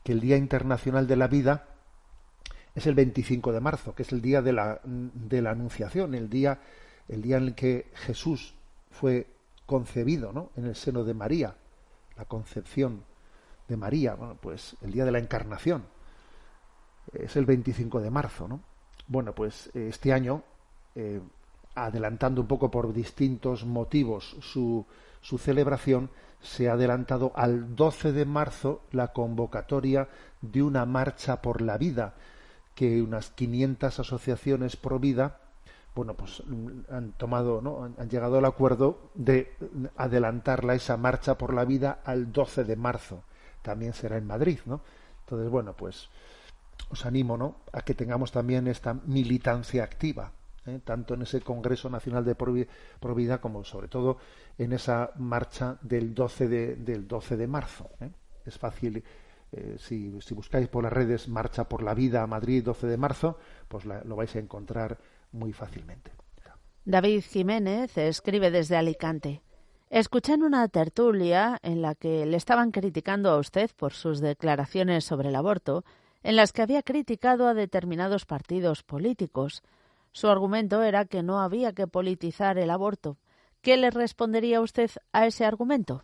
que el Día Internacional de la Vida es el 25 de marzo, que es el día de la Anunciación, el día en el que Jesús fue concebido, ¿no?, en el seno de María, la concepción de María, bueno, pues el día de la Encarnación es el 25 de marzo, ¿no? Bueno, pues este año, adelantando un poco por distintos motivos su celebración, se ha adelantado al 12 de marzo la convocatoria de una marcha por la vida, que unas 500 asociaciones pro vida, bueno, pues han tomado, ¿no?, han llegado al acuerdo de adelantarla, esa marcha por la vida, al 12 de marzo. También será en Madrid, ¿no? Entonces, bueno, pues os animo, ¿no?, a que tengamos también esta militancia activa, tanto en ese Congreso Nacional de Pro Vida como, sobre todo, en esa marcha del 12 de marzo. Es fácil. Si buscáis por las redes Marcha por la Vida Madrid 12 de marzo, pues lo vais a encontrar muy fácilmente. David Jiménez escribe desde Alicante. Escuché en una tertulia en la que le estaban criticando a usted por sus declaraciones sobre el aborto, en las que había criticado a determinados partidos políticos. Su argumento era que no había que politizar el aborto. ¿Qué le respondería usted a ese argumento?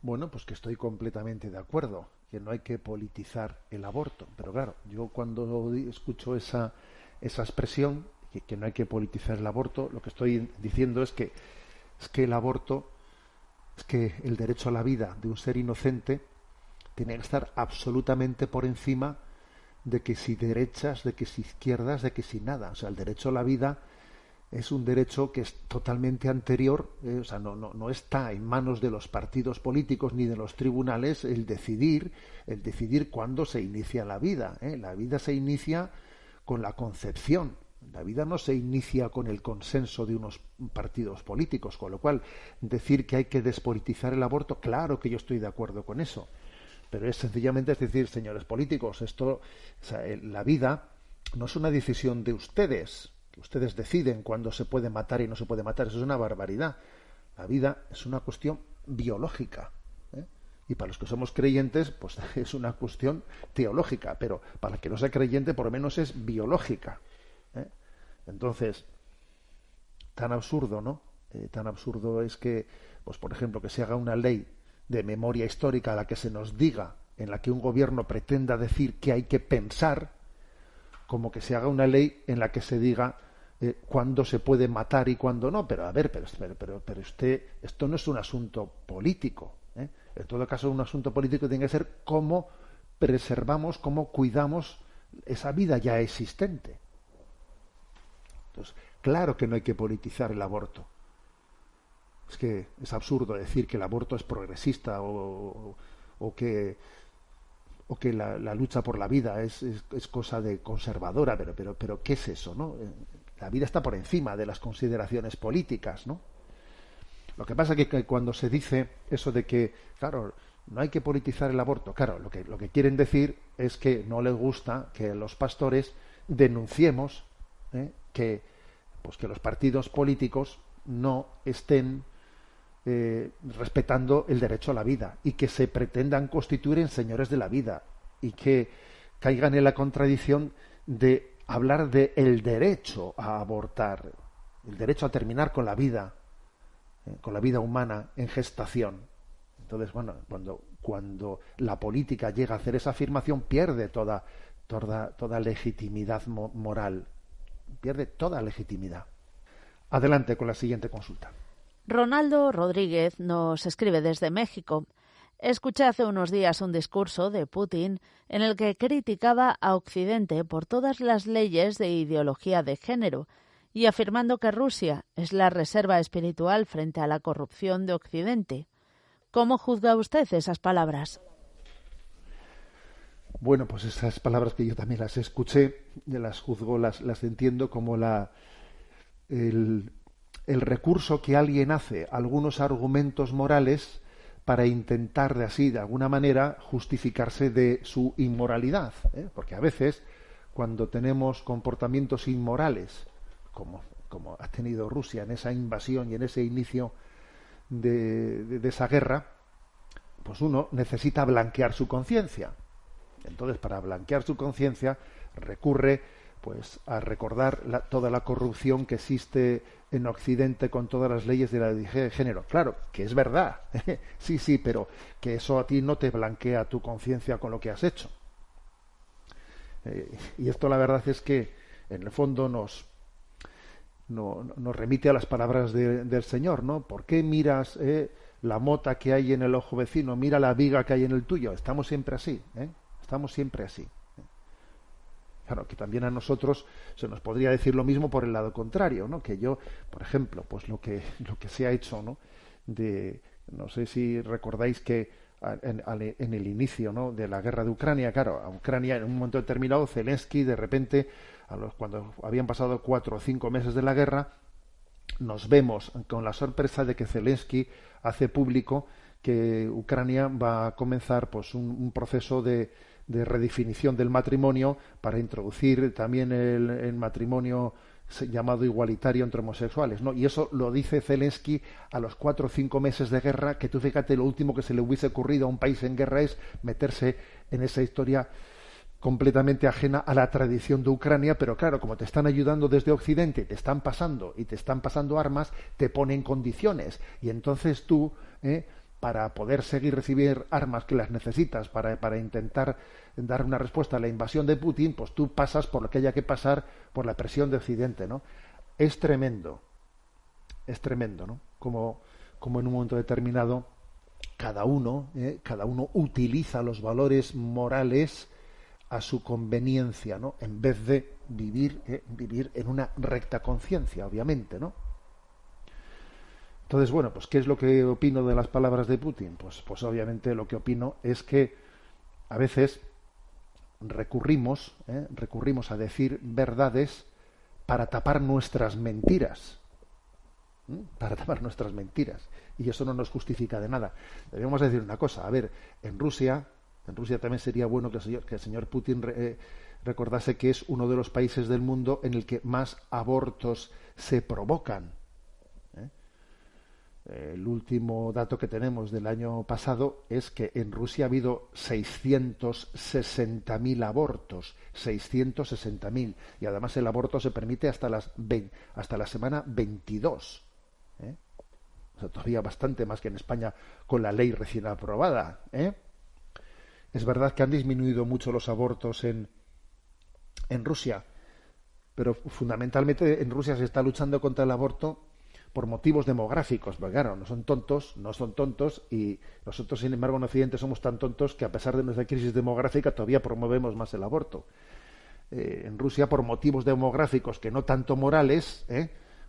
Bueno, pues que estoy completamente de acuerdo, que no hay que politizar el aborto. Pero claro, yo cuando escucho esa expresión, que no hay que politizar el aborto, lo que estoy diciendo es que el aborto, es que el derecho a la vida de un ser inocente tiene que estar absolutamente por encima de que si derechas, de que si izquierdas, de que si nada. O sea, el derecho a la vida es un derecho que es totalmente anterior, o sea, no está en manos de los partidos políticos ni de los tribunales el decidir cuándo se inicia la vida. La vida se inicia con la concepción. La vida no se inicia con el consenso de unos partidos políticos, con lo cual decir que hay que despolitizar el aborto, claro que yo estoy de acuerdo con eso, pero es sencillamente decir, señores políticos, o sea, la vida no es una decisión de ustedes. Ustedes deciden cuándo se puede matar y no se puede matar. Eso es una barbaridad. La vida es una cuestión biológica. Y para los que somos creyentes, pues es una cuestión teológica. Pero para el que no sea creyente, por lo menos es biológica. Entonces, tan absurdo, ¿no? Tan absurdo es que, pues por ejemplo, que se haga una ley de memoria histórica a la que se nos diga, en la que un gobierno pretenda decir que hay que pensar, como que se haga una ley en la que se diga cuándo se puede matar y cuándo no. Pero a ver, pero usted, esto no es un asunto político. En todo caso, un asunto político tiene que ser cómo preservamos, cómo cuidamos esa vida ya existente. Entonces, claro que no hay que politizar el aborto. Es que es absurdo decir que el aborto es progresista o que la lucha por la vida es cosa de conservadora, pero ¿qué es eso, no? La vida está por encima de las consideraciones políticas, ¿no? Lo que pasa es que cuando se dice eso de que, claro, no hay que politizar el aborto, claro, lo que quieren decir es que no les gusta que los pastores denunciemos que los partidos políticos no estén respetando el derecho a la vida y que se pretendan constituir en señores de la vida y que caigan en la contradicción de hablar de el derecho a abortar, el derecho a terminar con la vida humana en gestación. Entonces, bueno, cuando la política llega a hacer esa afirmación, pierde toda legitimidad moral, pierde toda legitimidad. Adelante con la siguiente consulta. Ronaldo Rodríguez nos escribe desde México. Escuché hace unos días un discurso de Putin en el que criticaba a Occidente por todas las leyes de ideología de género y afirmando que Rusia es la reserva espiritual frente a la corrupción de Occidente. ¿Cómo juzga usted esas palabras? Bueno, pues esas palabras que yo también las escuché, las juzgo, las entiendo como el recurso que alguien hace a algunos argumentos morales para intentar de alguna manera justificarse de su inmoralidad, porque a veces cuando tenemos comportamientos inmorales como ha tenido Rusia en esa invasión y en ese inicio de esa guerra, pues uno necesita blanquear su conciencia. Entonces, para blanquear su conciencia, recurre pues a recordar toda la corrupción que existe en Occidente con todas las leyes de la identidad de género. Claro, que es verdad, sí, pero que eso a ti no te blanquea tu conciencia con lo que has hecho. Y esto la verdad es que en el fondo nos remite a las palabras del Señor, ¿no? ¿Por qué miras la mota que hay en el ojo vecino? Mira la viga que hay en el tuyo. Estamos siempre así, estamos siempre así. Claro, que también a nosotros se nos podría decir lo mismo por el lado contrario, ¿no? Que yo, por ejemplo, pues lo que se ha hecho, ¿no? No sé si recordáis que en el inicio, ¿no?, de la guerra de Ucrania, claro, a Ucrania en un momento determinado, Zelensky, de repente, cuando habían pasado 4 o 5 meses de la guerra, nos vemos con la sorpresa de que Zelensky hace público que Ucrania va a comenzar pues un proceso de redefinición del matrimonio para introducir también el matrimonio llamado igualitario entre homosexuales, ¿no? Y eso lo dice Zelensky a los 4 o 5 meses de guerra, que tú fíjate, lo último que se le hubiese ocurrido a un país en guerra es meterse en esa historia completamente ajena a la tradición de Ucrania, pero claro, como te están ayudando desde Occidente, te están pasando armas, te ponen condiciones, y entonces tú, para poder seguir recibir armas que las necesitas para intentar dar una respuesta a la invasión de Putin, pues tú pasas por lo que haya que pasar por la presión de Occidente, ¿no? Es tremendo, ¿no? Como en un momento determinado cada uno utiliza los valores morales a su conveniencia, ¿no? En vez de vivir en una recta conciencia, obviamente, ¿no? Entonces, bueno, pues ¿qué es lo que opino de las palabras de Putin? Pues obviamente lo que opino es que a veces recurrimos a decir verdades para tapar nuestras mentiras. Para tapar nuestras mentiras. Y eso no nos justifica de nada. Debemos decir una cosa. A ver, en Rusia también sería bueno que el señor Putin recordase que es uno de los países del mundo en el que más abortos se provocan. El último dato que tenemos del año pasado es que en Rusia ha habido 660.000 abortos, 660.000, y además el aborto se permite hasta la semana 22. O sea, todavía bastante más que en España con la ley recién aprobada. Es verdad que han disminuido mucho los abortos en Rusia, pero fundamentalmente en Rusia se está luchando contra el aborto por motivos demográficos, porque claro, no son tontos, y nosotros, sin embargo, en Occidente somos tan tontos que a pesar de nuestra crisis demográfica todavía promovemos más el aborto. En Rusia, por motivos demográficos que no tanto morales,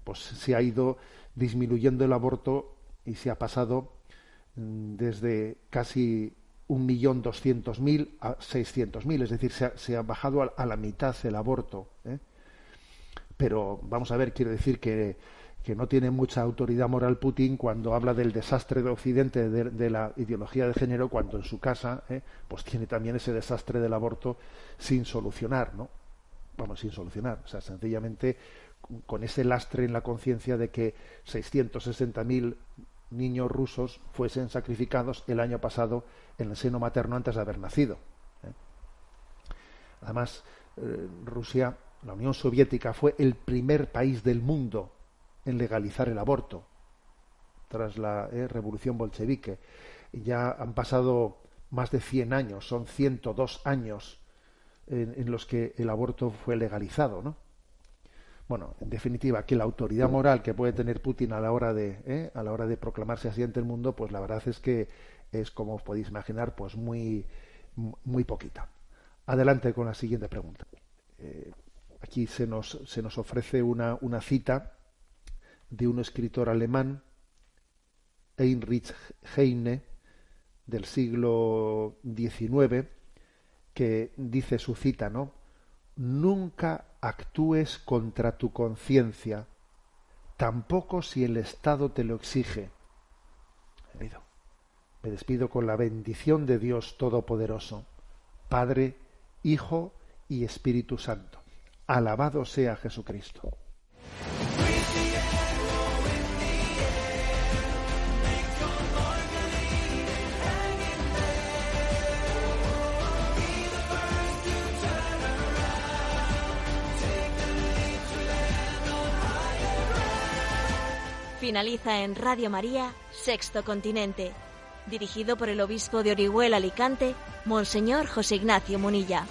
pues se ha ido disminuyendo el aborto y se ha pasado desde casi 1.200.000 a 600.000, es decir, se ha bajado a la mitad el aborto. Pero vamos a ver, quiero decir que no tiene mucha autoridad moral Putin cuando habla del desastre de Occidente de la ideología de género, cuando en su casa pues tiene también ese desastre del aborto sin solucionar, ¿no? Vamos, sin solucionar. O sea, sencillamente con ese lastre en la conciencia de que 660.000 niños rusos fuesen sacrificados el año pasado en el seno materno antes de haber nacido. Además, Rusia, la Unión Soviética, fue el primer país del mundo en legalizar el aborto tras la revolución bolchevique. Ya han pasado más de 100 años, son 102 años en los que el aborto fue legalizado, ¿no? Bueno, en definitiva, que la autoridad moral que puede tener Putin a la hora de proclamarse así ante el mundo, pues la verdad es que es, como os podéis imaginar, pues muy poquita. Adelante con la siguiente pregunta. Aquí se nos ofrece una cita de un escritor alemán, Heinrich Heine, del siglo XIX, que dice su cita, ¿no? Nunca actúes contra tu conciencia, tampoco si el Estado te lo exige. Me despido con la bendición de Dios Todopoderoso, Padre, Hijo y Espíritu Santo. Alabado sea Jesucristo. Finaliza en Radio María, Sexto Continente, dirigido por el obispo de Orihuela, Alicante, Monseñor José Ignacio Munilla.